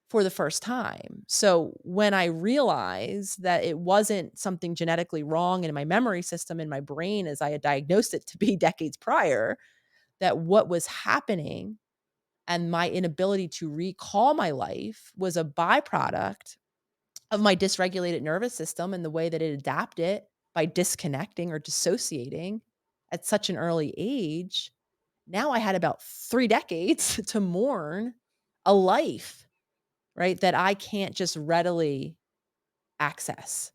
for the first time. So when I realized that it wasn't something genetically wrong in my memory system in my brain as I had diagnosed it to be decades prior, that what was happening and my inability to recall my life was a byproduct of my dysregulated nervous system and the way that it adapted by disconnecting or dissociating at such an early age. Now I had about 3 decades to mourn a life, right, that I can't just readily access.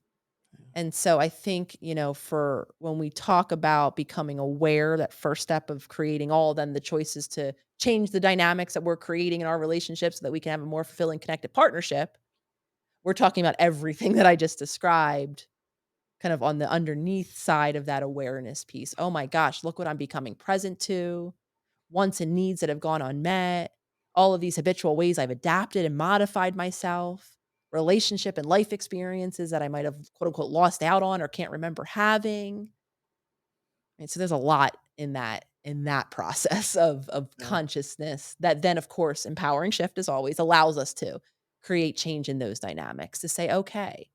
And so I think, for when we talk about becoming aware, that first step of creating all then the choices to change the dynamics that we're creating in our relationships so that we can have a more fulfilling, connected partnership, we're talking about everything that I just described kind of on the underneath side of that awareness piece. Oh my gosh, look what I'm becoming present to, wants and needs that have gone unmet, all of these habitual ways I've adapted and modified myself, relationship and life experiences that I might have quote unquote lost out on or can't remember having. And so there's a lot in that process of Yeah. consciousness that then of course empowering shift as always allows us to create change in those dynamics to say, okay,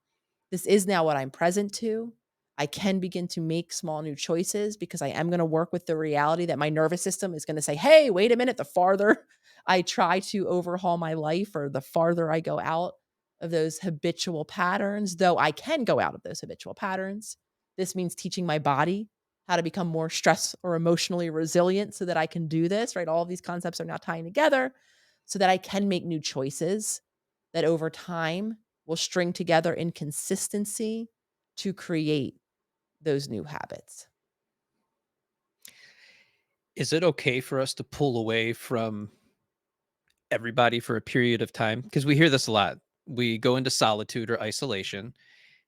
this is now what I'm present to. I can begin to make small new choices because I am going to work with the reality that my nervous system is going to say, hey, wait a minute. The farther I try to overhaul my life or the farther I go out of those habitual patterns, though I can go out of those habitual patterns, this means teaching my body how to become more stress or emotionally resilient so that I can do this, right? All of these concepts are now tying together so that I can make new choices that over time will string together in consistency to create those new habits. Is it okay for us to pull away from everybody for a period of time? Because we hear this a lot. We go into solitude or isolation.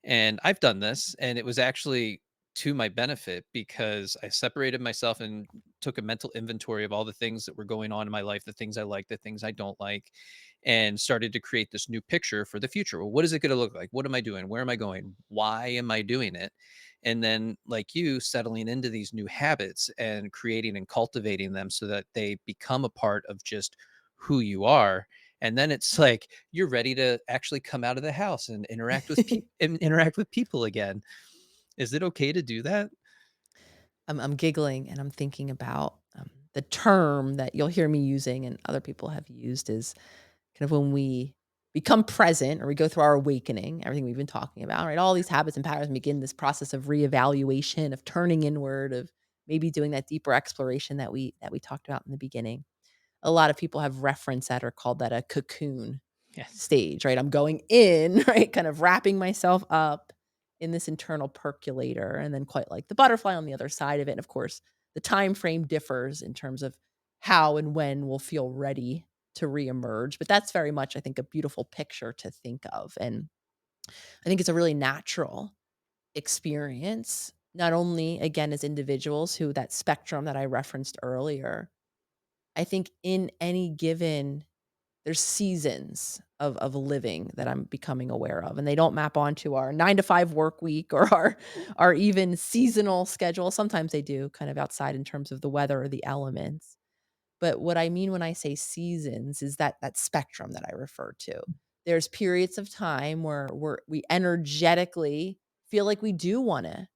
And I've done this, and it was actually to my benefit because I separated myself and took a mental inventory of all the things that were going on in my life, the things I like, the things I don't like, and started to create this new picture for the future. Well, what is it going to look like? What am I doing? Where am I going? Why am I doing it? And then, like you, settling into these new habits and creating and cultivating them so that they become a part of just who you are. And then it's like you're ready to actually come out of the house and interact with people again. Is it okay to do that? I'm giggling and I'm thinking about the term that you'll hear me using and other people have used is kind of when we become present or we go through our awakening, everything we've been talking about, right? All these habits and patterns begin this process of reevaluation, of turning inward, of maybe doing that deeper exploration that we talked about in the beginning. A lot of people have referenced that or called that a cocoon Yes. stage, right? I'm going in, right? Kind of wrapping myself up in this internal percolator and then quite like the butterfly on the other side of it. And of course, the time frame differs in terms of how and when we'll feel ready to reemerge, but that's very much I think a beautiful picture to think of. And I think it's a really natural experience, not only again as individuals who that spectrum that I referenced earlier. I think in any given there's seasons of living that I'm becoming aware of, and they don't map onto our 9 to 5 work week or our even seasonal schedule. Sometimes they do kind of outside in terms of the weather or the elements. But what I mean when I say seasons is that spectrum that I refer to. There's periods of time where we energetically feel like we do wanna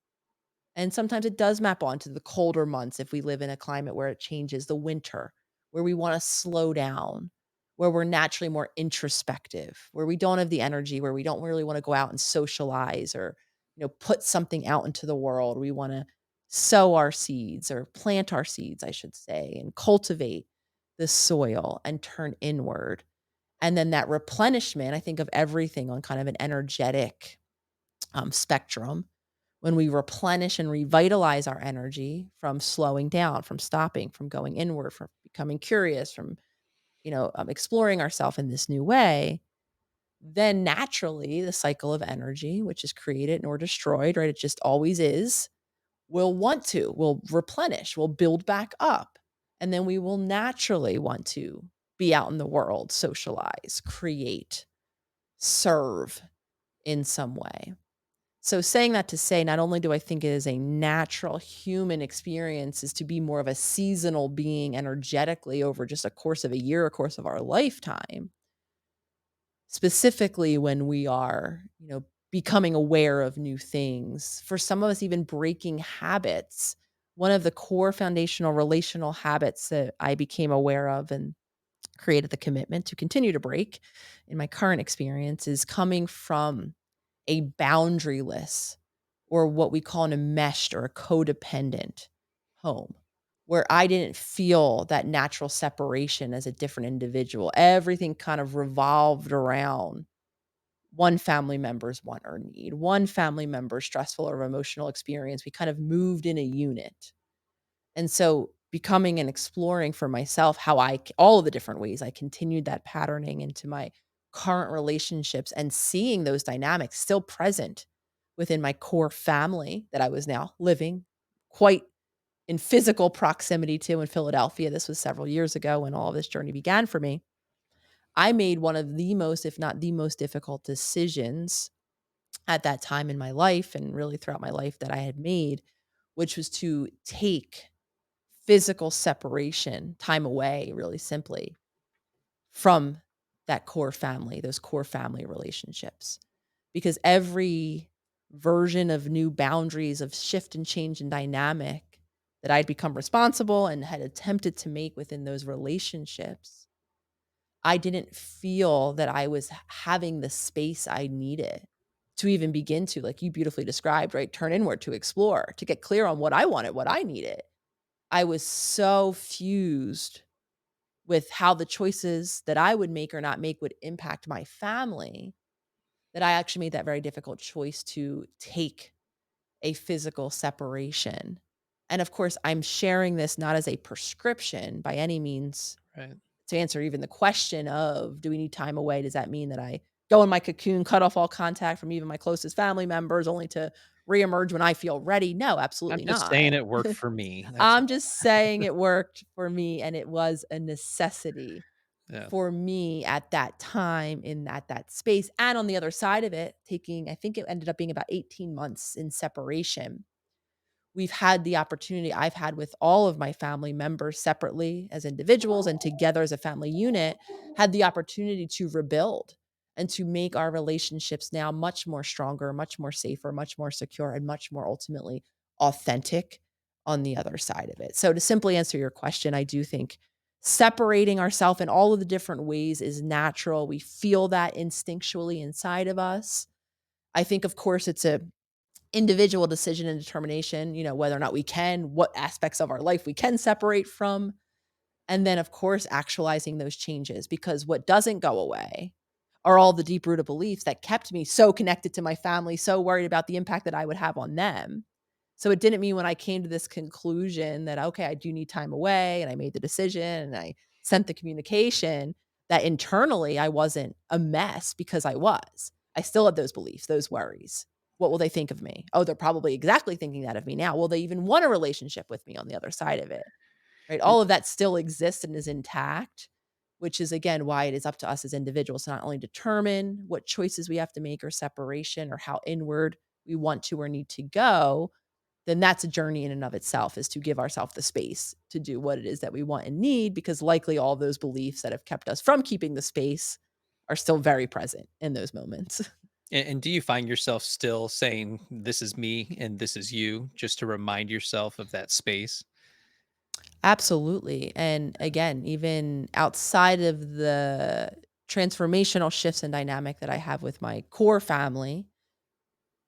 and sometimes it does map onto the colder months if we live in a climate where it changes, the winter, where we wanna slow down, where we're naturally more introspective, where we don't have the energy, where we don't really wanna go out and socialize or, put something out into the world. We wanna sow our seeds or plant our seeds, I should say, and cultivate the soil and turn inward. And then that replenishment, I think of everything on kind of an energetic, spectrum when we replenish and revitalize our energy from slowing down, from stopping, from going inward, from becoming curious, from exploring ourselves in this new way, then naturally the cycle of energy, which is created or destroyed, right? It just always is. Will replenish, will build back up, and then we will naturally want to be out in the world, socialize, create, serve in some way. So saying that to say, not only do I think it is a natural human experience is to be more of a seasonal being energetically over just a course of a year, a course of our lifetime, specifically when we are, becoming aware of new things. For some of us, even breaking habits. One of the core foundational relational habits that I became aware of and created the commitment to continue to break in my current experience is coming from a boundaryless or what we call an enmeshed or a codependent home where I didn't feel that natural separation as a different individual. Everything kind of revolved around one family member's want or need, one family member's stressful or emotional experience. We kind of moved in a unit. And so becoming and exploring for myself how all of the different ways I continued that patterning into my current relationships and seeing those dynamics still present within my core family that I was now living quite in physical proximity to in Philadelphia. This was several years ago when all of this journey began for me. I made one of the most, if not the most difficult decisions at that time in my life and really throughout my life that I had made, which was to take physical separation, time away, really simply, from that core family, those core family relationships. Because every version of new boundaries of shift and change and dynamic that I'd become responsible and had attempted to make within those relationships, I didn't feel that I was having the space I needed to even begin to, like you beautifully described, right? Turn inward to explore, to get clear on what I wanted, what I needed. I was so fused with how the choices that I would make or not make would impact my family that I actually made that very difficult choice to take a physical separation. And of course, I'm sharing this not as a prescription by any means Right. to answer even the question of do we need time away? Does that mean that I go in my cocoon, cut off all contact from even my closest family members only to reemerge when I feel ready? No, I'm absolutely just not. saying it worked for me. That's I'm all. just saying it worked for me and it was a necessity Yeah. for me at that time in that space. And on the other side of it, taking I think it ended up being about 18 months in separation. We've had the opportunity I've had with all of my family members separately as individuals and together as a family unit, had the opportunity to rebuild and to make our relationships now much more stronger, much more safer, much more secure, and much more ultimately authentic on the other side of it. So to simply answer your question, I do think separating ourselves in all of the different ways is natural. We feel that instinctually inside of us. I think, of course, it's a individual decision and determination, whether or not we can, what aspects of our life we can separate from. And then, of course, actualizing those changes because what doesn't go away are all the deep rooted beliefs that kept me so connected to my family, so worried about the impact that I would have on them. So it didn't mean when I came to this conclusion that, okay, I do need time away and I made the decision and I sent the communication that internally I wasn't a mess because I was. I still had those beliefs, those worries. What will they think of me? Oh, they're probably exactly thinking that of me now. Will they even want a relationship with me on the other side of it? Right? And All of that still exists and is intact, which is again why it is up to us as individuals to not only determine what choices we have to make or separation or how inward we want to or need to go, then that's a journey in and of itself is to give ourselves the space to do what it is that we want and need because likely all those beliefs that have kept us from keeping the space are still very present in those moments. and do you find yourself still saying, "This is me and this is you," just to remind yourself of that space? Absolutely. And again, even outside of the transformational shifts and dynamic that I have with my core family,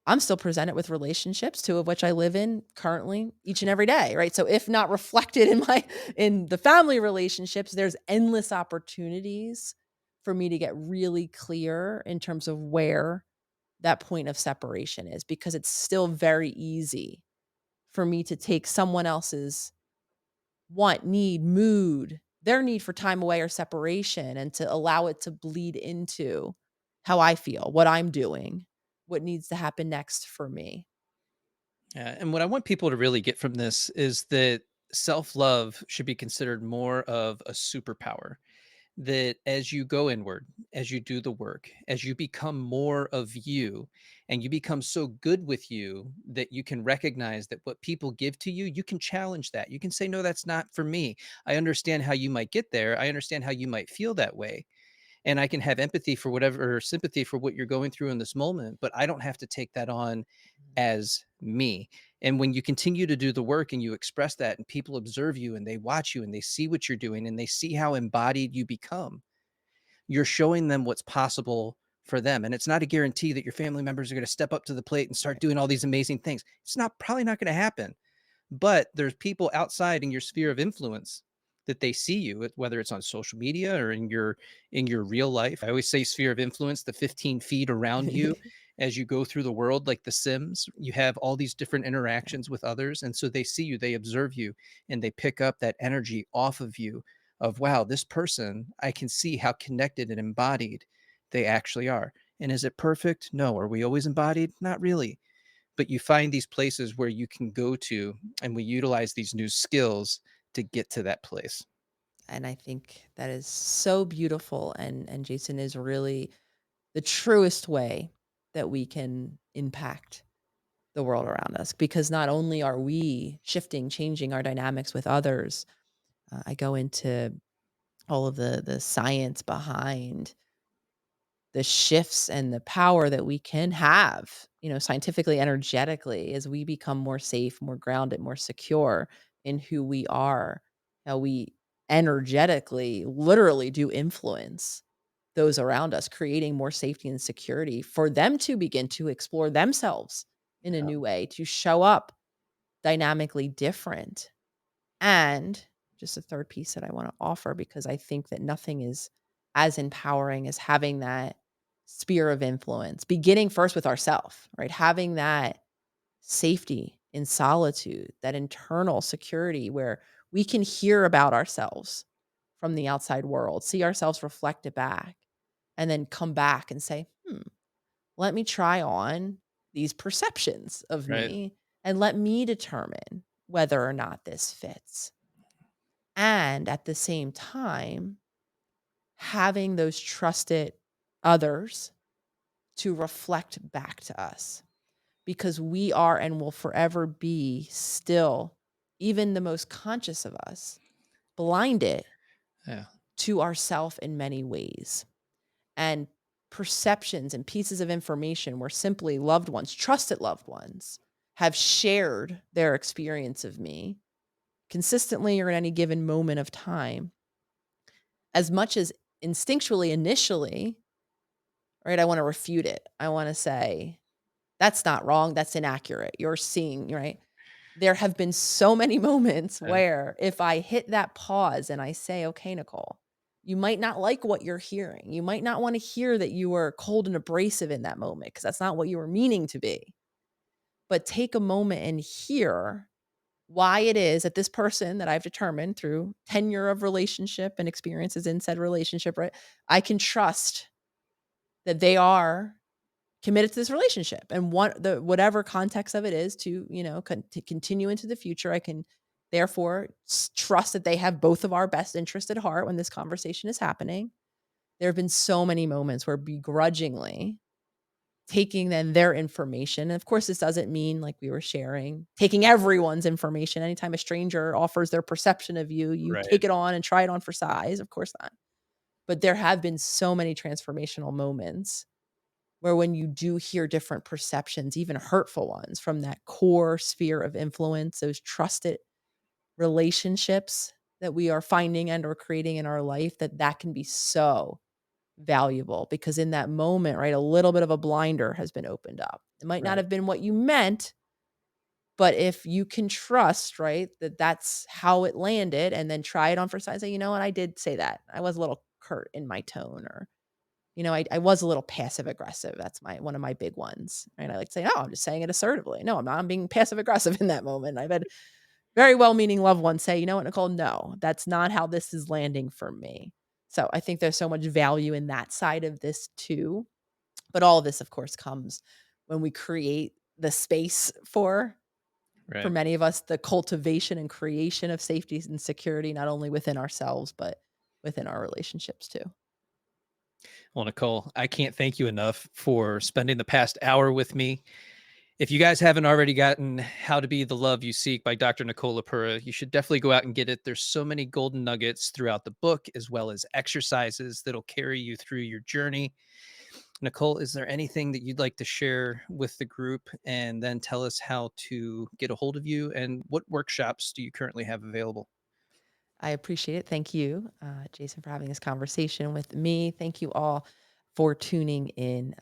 I'm still presented with relationships, two of which I live in currently each and every day, right? So if not reflected in my in the family relationships, there's endless opportunities for me to get really clear in terms of where that point of separation is because it's still very easy for me to take someone else's want, need, mood, their need for time away or separation, and to allow it to bleed into how I feel, what I'm doing, what needs to happen next for me. Yeah, and what I want people to really get from this is that self-love should be considered more of a superpower that as you go inward, as you do the work, as you become more of you, and you become so good with you that you can recognize that what people give to you, you can challenge that. You can say, no, that's not for me. I understand how you might get there. I understand how you might feel that way. And I can have empathy for whatever, or sympathy for what you're going through in this moment, but I don't have to take that on Mhm. as me. And when you continue to do the work and you express that, and people observe you and they watch you and they see what you're doing and they see how embodied you become, you're showing them what's possible for them. And it's not a guarantee that your family members are going to step up to the plate and start Right. doing all these amazing things. It's not probably not going to happen, but there's people outside in your sphere of influence that they see you, whether it's on social media or in your real life. I always say sphere of influence, the 15 feet around you as you go through the world, like the Sims. You have all these different Yeah. interactions with others, and so they see you, they observe you, and they pick up that energy off of you. Of, wow, this person, I can see how connected and embodied they actually are. And is it perfect? No. Are we always embodied? Not really, but you find these places where you can go to, and we utilize these new skills to get to that place. And I think that is so beautiful, and Jason is really the truest way that we can impact the world around us, because not only are we shifting, changing our dynamics with others, I go into all of the science behind the shifts and the power that we can have, scientifically, energetically, as we become more safe, more grounded, more secure in who we are, how we energetically, literally do influence those around us, creating more safety and security for them to begin to explore themselves in a Yeah, new way, to show up dynamically different. And just a third piece that I want to offer, because I think that nothing is as empowering as having that sphere of influence, beginning first with ourself, right? Having that safety in solitude, that internal security where we can hear about ourselves from the outside world, see ourselves reflect it back, and then come back and say, let me try on these perceptions of right. me and let me determine whether or not this fits. And at the same time, having those trusted others to reflect back to us, because we are and will forever be still, even the most conscious of us, blinded Yeah, to ourself in many ways. And perceptions and pieces of information where simply loved ones, trusted loved ones, have shared their experience of me consistently or in any given moment of time, as much as instinctually initially, right, I want to refute it. I want to say, that's not wrong. That's inaccurate. You're seeing, right? There have been so many moments yeah, where if I hit that pause and I say, okay, Nicole, you might not like what you're hearing. You might not want to hear that you were cold and abrasive in that moment because that's not what you were meaning to be. But take a moment and hear why it is that this person that I've determined through tenure of relationship and experiences in said relationship, right? I can trust that they are committed to this relationship, and what the whatever context of it is to, to continue into the future. I can therefore trust that they have both of our best interests at heart when this conversation is happening. There have been so many moments where begrudgingly taking then their information. And of course, this doesn't mean, like we were sharing, taking everyone's information. Anytime a stranger offers their perception of you, you right, take it on and try it on for size. Of course not. But there have been so many transformational moments where when you do hear different perceptions, even hurtful ones from that core sphere of influence, those trusted relationships that we are finding and or creating in our life, that can be so valuable, because in that moment, right, a little bit of a blinder has been opened up. It might not right. have been what you meant, but if you can trust, right, that that's how it landed, and then try it on for size, say, you know what, I did say that. I was a little curt in my tone, or I was a little passive aggressive. That's my one of my big ones, right? I like to say, "No, I'm just saying it assertively. No, I'm not. I'm being passive aggressive in that moment." I've had very well-meaning loved ones say, "You know what, Nicole? No, that's not how this is landing for me." So I think there's so much value in that side of this too. But all of this, of course, comes when we create the space for Right. many of us, the cultivation and creation of safety and security, not only within ourselves, but within our relationships too. Well, Nicole, I can't thank you enough for spending the past hour with me. If you guys haven't already gotten How to Be the Love You Seek by Dr. Nicole LePera, you should definitely go out and get it. There's so many golden nuggets throughout the book, as well as exercises that'll carry you through your journey. Nicole, is there anything that you'd like to share with the group, and then tell us how to get a hold of you, and what workshops do you currently have available? I appreciate it. Thank you, Jason, for having this conversation with me. Thank you all for tuning in.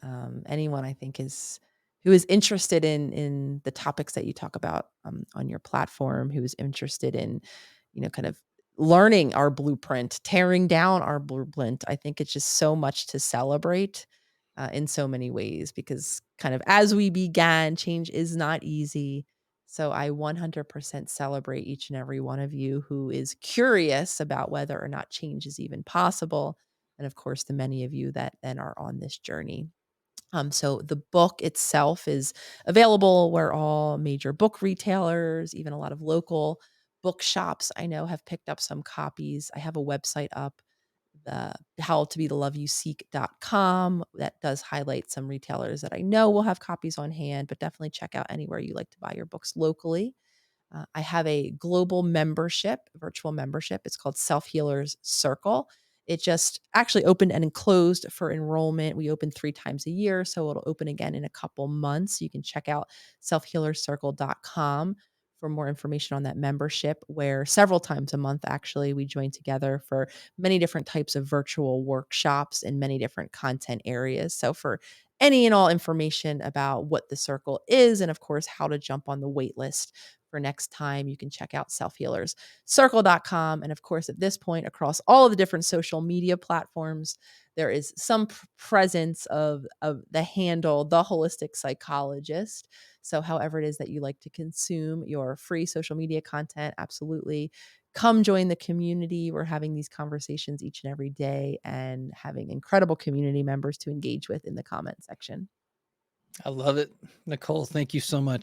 Anyone I think is who is interested in the topics that you talk about on your platform, who is interested in, kind of learning our blueprint, tearing down our blueprint. I think it's just so much to celebrate in so many ways because kind of as we began, change is not easy. So I 100% celebrate each and every one of you who is curious about whether or not change is even possible. And of course, the many of you that then are on this journey. So the book itself is available where all major book retailers, even a lot of local bookshops I know have picked up some copies. I have a website up, the howtobetheloveyouseek.com, that does highlight some retailers that I know will have copies on hand, but definitely check out anywhere you like to buy your books locally. I have a global membership, virtual membership. It's called Self Healers Circle. It just actually opened and closed for enrollment. We open 3 times a year, so it'll open again in a couple months. You can check out selfhealercircle.com for more information on that membership, where several times a month, actually, we join together for many different types of virtual workshops in many different content areas. So, for any and all information about what the circle is, and of course, how to jump on the wait list for next time, you can check out selfhealerscircle.com. And of course, at this point, across all of the different social media platforms, there is some presence of the handle, the holistic psychologist. So, however it is that you like to consume your free social media content, absolutely come join the community. We're having these conversations each and every day and having incredible community members to engage with in the comment section. I love it. Nicole, thank you so much.